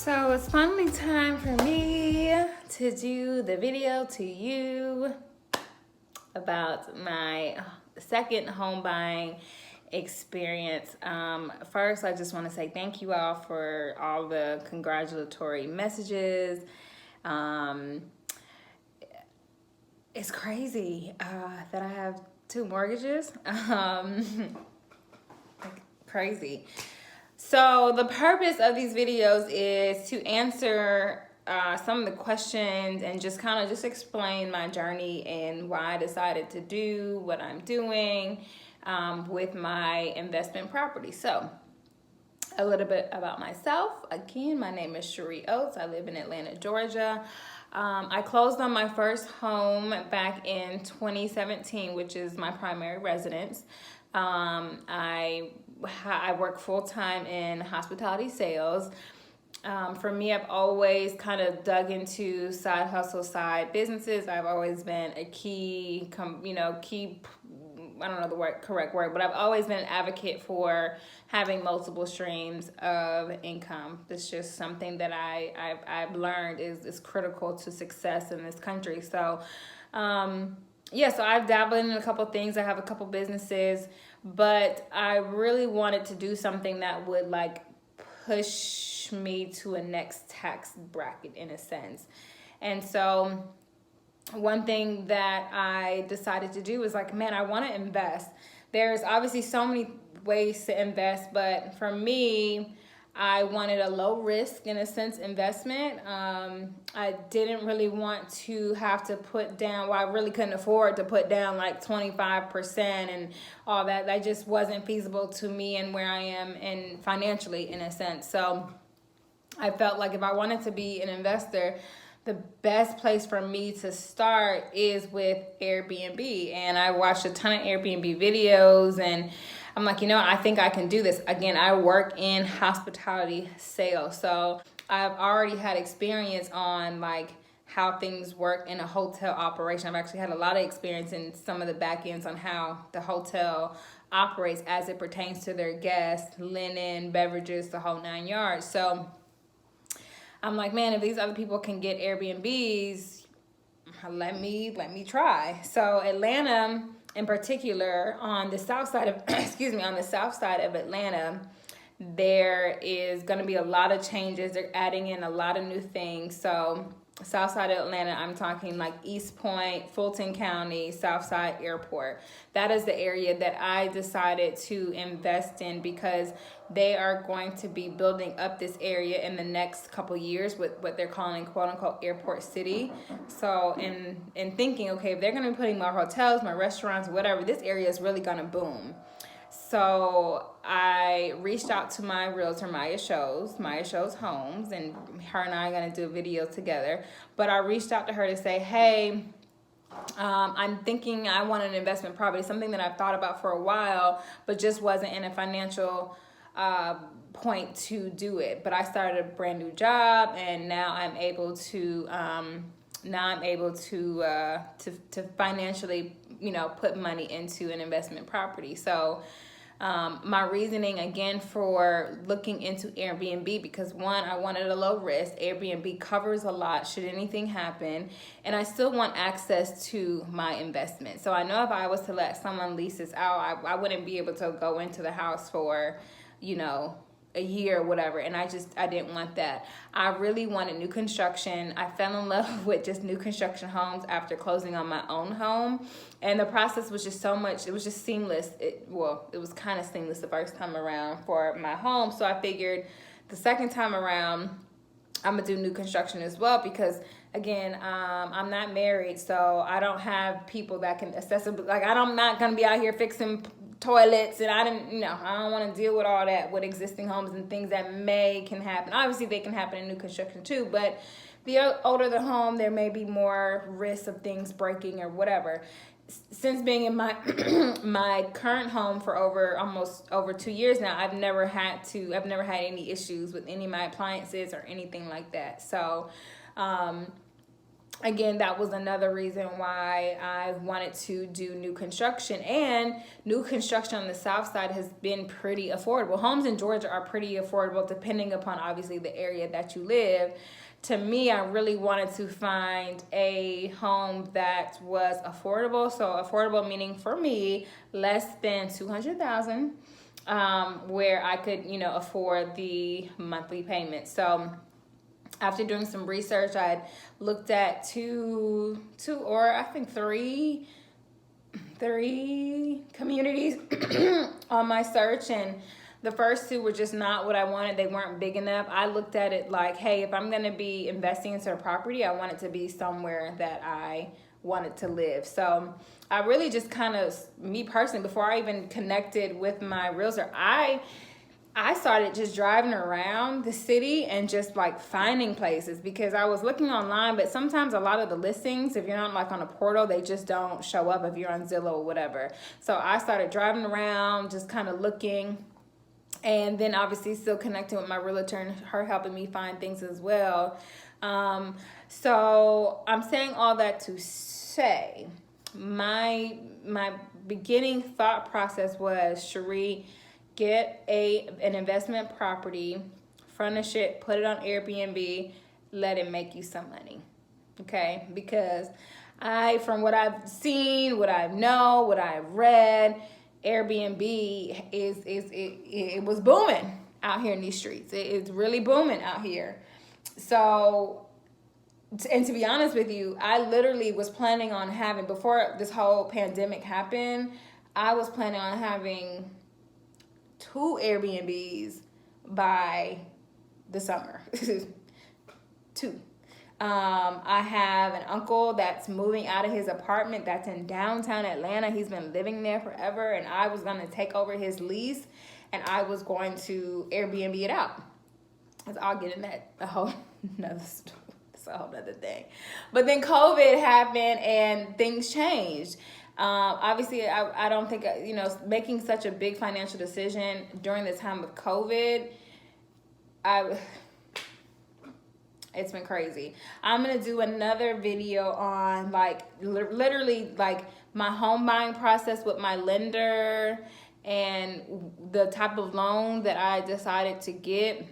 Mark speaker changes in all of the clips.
Speaker 1: So it's finally time for me to do the video to you about my second home buying experience. First, I just want to say thank you all for all the congratulatory messages. It's crazy that I have two mortgages. Crazy. So the purpose of these videos is to answer some of the questions and just kind of just explain my journey and why I decided to do what I'm doing with my investment property. So a little bit about myself. Again, my name is Cherie Oates. I live in Atlanta, Georgia. I closed on my first home back in 2017, which is my primary residence. I work full-time in hospitality sales. For me, I've always kind of dug into side hustle, side businesses. I've always been a key, I don't know the correct word, but I've always been an advocate for having multiple streams of income. It's just something that I've learned is critical to success in this country. So, so I've dabbled in a couple things. I have a couple businesses, but I really wanted to do something that would like push me to a next tax bracket in a sense. And so one thing that I decided to do was like, man, I want to invest. There's obviously so many ways to invest, but for me, I wanted a low risk, in a sense, investment. I didn't really want to have to put down, well, I really couldn't afford to put down like 25% and all that. That just wasn't feasible to me and where I am and financially, in a sense. So I felt like if I wanted to be an investor, the best place for me to start is with Airbnb. And I watched a ton of Airbnb videos and I'm like, I think I can do this. Again, I work in hospitality sales. So I've already had experience on like how things work in a hotel operation. I've actually had a lot of experience in some of the back ends on how the hotel operates as it pertains to their guests, linen, beverages, the whole 9 yards. So I'm like, man, if these other people can get Airbnbs, let me try. So Atlanta in particular, on the south side of on the south side of Atlanta, there is going to be a lot of changes. They're adding in a lot of new things. So south side of Atlanta, I'm talking like East Point, Fulton County, Southside Airport. That is the area that I decided to invest in because they are going to be building up this area in the next couple years with what they're calling quote unquote airport city. So in thinking, okay, if they're going to be putting more hotels, more restaurants, whatever, this area is really going to boom. So I reached out to my realtor, Maya Shows Homes, and her and I are going to do a video together. But I reached out to her to say, hey, I'm thinking I want an investment property, something that I've thought about for a while, but just wasn't in a financial point to do it. But I started a brand new job, and now I'm able to to financially, put money into an investment property. So my reasoning again for looking into Airbnb, because one, I wanted a low risk. Airbnb covers a lot should anything happen, and I still want access to my investment. So I know if I was to let someone lease this out, I wouldn't be able to go into the house for, a year or whatever, and I didn't want that. I really wanted new construction. I fell in love with just new construction homes after closing on my own home, and the process was just so much, it was just seamless. It was kind of seamless the first time around for my home, so I figured the second time around I'm gonna do new construction as well, because again, I'm not married, so I don't have people that can accessible, like I'm not gonna be out here fixing toilets, and I don't want to deal with all that with existing homes and things that can happen. Obviously they can happen in new construction too, but the older the home, there may be more risk of things breaking or whatever. Since being in my my current home for almost over 2 years now, I've never had any issues with any of my appliances or anything like that. So again, that was another reason why I wanted to do new construction. And new construction on the south side has been pretty affordable. Homes in Georgia are pretty affordable depending upon obviously the area that you live. To me, I really wanted to find a home that was affordable. So affordable meaning for me less than 200,000, where I could, you know, afford the monthly payment. So after doing some research, I looked at two or I think three communities on my search, and the first two were just not what I wanted. They weren't big enough. I looked at it like, hey, if I'm gonna be investing into a property, I want it to be somewhere that I wanted to live. So I really just kind of, me personally, before I even connected with my realtor, I started just driving around the city and just like finding places, because I was looking online, but sometimes a lot of the listings, if you're not like on a portal, they just don't show up if you're on Zillow or whatever. So I started driving around, just kind of looking, and then obviously still connecting with my realtor and her helping me find things as well. So I'm saying all that to say, my beginning thought process was, Cherie, get an investment property, furnish it, put it on Airbnb, let it make you some money, okay? Because from what I've seen, what I know, what I've read, Airbnb it was booming out here in these streets. It's really booming out here. So, and to be honest with you, I literally was planning on having, before this whole pandemic happened, I was planning on having 2 Airbnbs by the summer. 2. I have an uncle that's moving out of his apartment that's in downtown Atlanta. He's been living there forever, and I was going to take over his lease, and I was going to Airbnb it out. I'll get in that a whole nother story. It's a whole other thing. But then COVID happened and things changed. Obviously, I don't think, you know, making such a big financial decision during the time of COVID, it's been crazy. I'm going to do another video on like literally like my home buying process with my lender and the type of loan that I decided to get.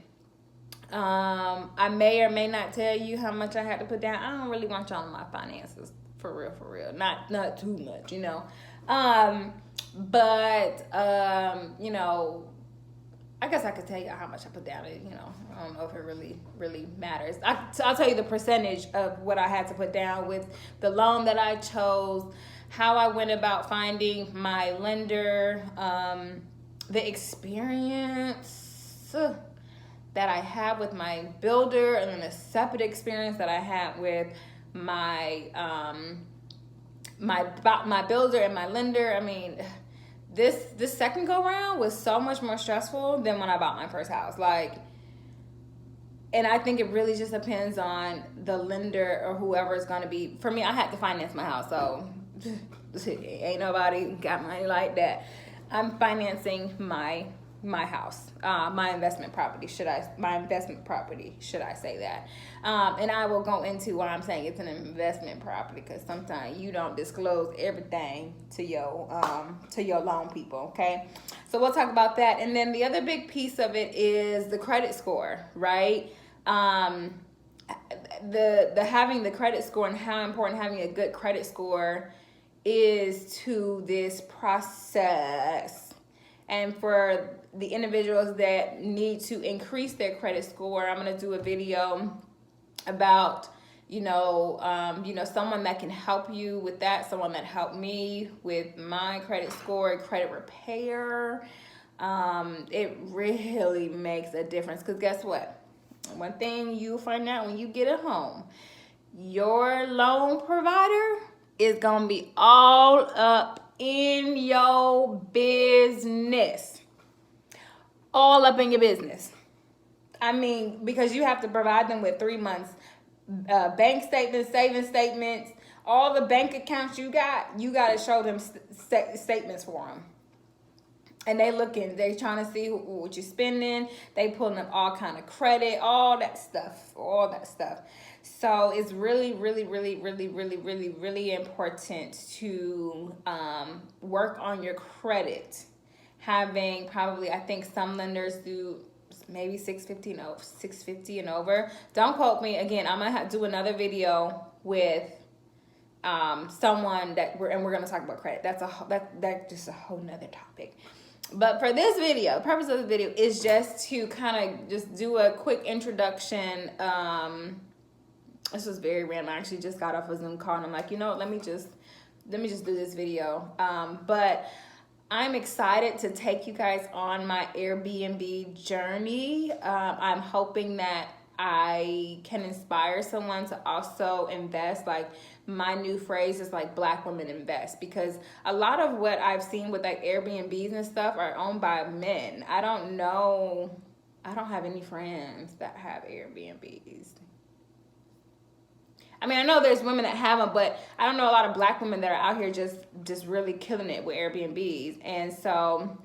Speaker 1: I may or may not tell you how much I had to put down. I don't really want y'all in my finances, for real. Not too much, you know. You know, I guess I could tell you how much I put down. You know, I don't know if it really matters. I'll tell you the percentage of what I had to put down with the loan that I chose, how I went about finding my lender, the experience that I have with my builder, and then a separate experience that I had with my my builder and my lender. I mean, this second go round was so much more stressful than when I bought my first house. Like, and I think it really just depends on the lender or whoever is going to be. For me, I had to finance my house, so ain't nobody got money like that. I'm financing my house, my investment property, should I say that. And I will go into why I'm saying it's an investment property, because sometimes you don't disclose everything to your loan people, okay? So we'll talk about that. And then the other big piece of it is the credit score, right? The having the credit score, and how important having a good credit score is to this process. And for the individuals that need to increase their credit score, I'm going to do a video about, someone that can help you with that, someone that helped me with my credit score, credit repair. It really makes a difference, because guess what? One thing you find out when you get a home, your loan provider is going to be all up in your business. All up in your business. I mean, because you have to provide them with 3 months bank statements, saving statements, all the bank accounts you got to show them statements for them. And they trying to see what you're spending. They pulling up all kind of credit, all that stuff. So it's really, really, really, really, really, really, really important to work on your credit. Having probably, I think some lenders do maybe 650 and over. Don't quote me. Again, I'm gonna do another video with someone we're gonna talk about credit. That's just a whole nother topic. But for this video, the purpose of the video is just to kind of just do a quick introduction. This was very random. I actually just got off a Zoom call and I'm like, you know what, let me just do this video. But I'm excited to take you guys on my Airbnb journey. I'm hoping that I can inspire someone to also invest. Like, my new phrase is like Black women invest, because a lot of what I've seen with like Airbnbs and stuff are owned by men. I don't have any friends that have Airbnbs. I mean, I know there's women that have them, but I don't know a lot of Black women that are out here just really killing it with Airbnbs. And so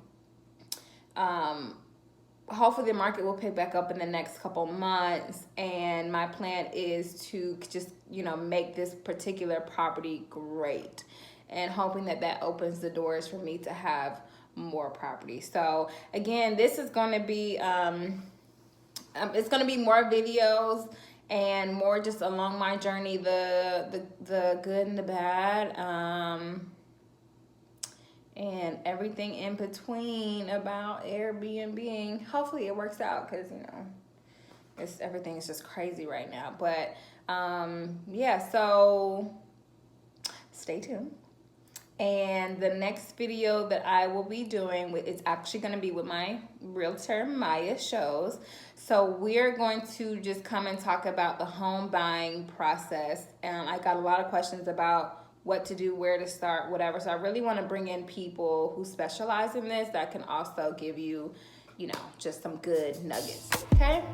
Speaker 1: hopefully the market will pick back up in the next couple months, and my plan is to just, you know, make this particular property great, and hoping that opens the doors for me to have more property. So again, this is going to be it's going to be more videos and more just along my journey, the good and the bad, and everything in between about Airbnb. Hopefully it works out, because, you know, everything is just crazy right now. But yeah, so stay tuned. And the next video that I will be doing is actually going to be with my realtor, Maya Shows. So we're going to just come and talk about the home buying process. And I got a lot of questions about what to do, where to start, whatever. So I really want to bring in people who specialize in this that can also give you, you know, just some good nuggets. Okay?